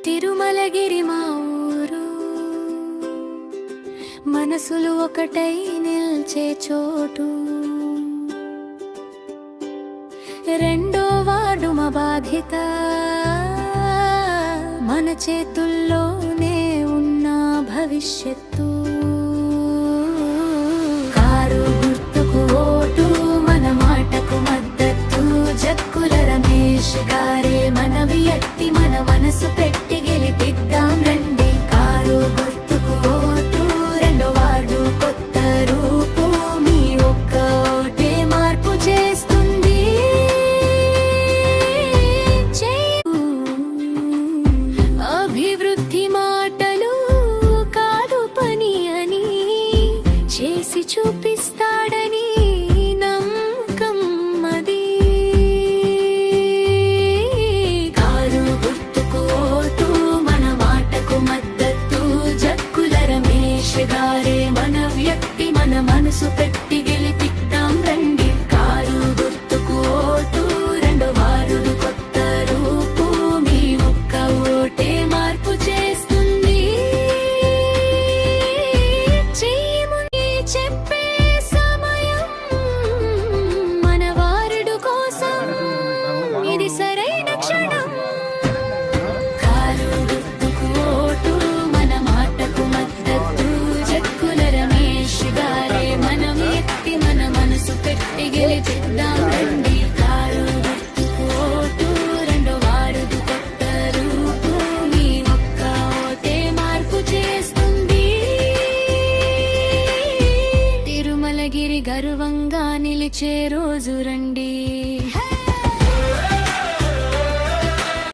తిరుమలగిరి మా ఊరు, మనసులు ఒకటై నిల్చే చోటు. రెండో వార్డు మా బాధ్యత, మన చేతుల్లోనే ఉన్న భవిష్యత్తు. కారు గుర్తుకు ఓటు, మన మాటకు మద్దతు. జక్కుల రమేష్ గారే మన వ్యక్తి, మన మనసు పెట్టి గెలిపిద్దాం రండి. కారు గుర్తుకు ఓటు, రెండో వార్డు కొత్త రూపు. మీ ఒక్క ఓటే మార్పు చేస్తుంది. అభివృద్ధి మాటలు కాదు పని అని చేసి చూపిస్తాడని నమ్మకం అది. కారు గుర్తుకు ఓటు, మన మాటకు మద్దతు. జక్కుల రమేష్ గారే మన వ్యక్తి, మన మనసు పెట్టి గెలిపిద్దాం రండి. కారు గుర్తుకు ఓటు, రెండో వారుడు కొత్త రూపు. మీ ఒక్క ఓటే మార్పు చేస్తుంది. చేయమని చెప్పే సమయం మన వారుడు కోసం, ఇది సరైన క్షణం. కారు గుర్తుకు ఓటు, మన మాటకు మద్దతు. జక్కుల రమేష్ గారే మన వ్యక్తి, మన మనసు పెట్టి గెలిపిద్దాం రండి. కారు గుర్తుకు ఓటు, రెండో వారుడు కొత్త రూపు. మీ ఒక్క ఓటే మార్పు చేస్తుంది. తిరుమలగిరి గర్వంగా నిలిచే రోజు రండి.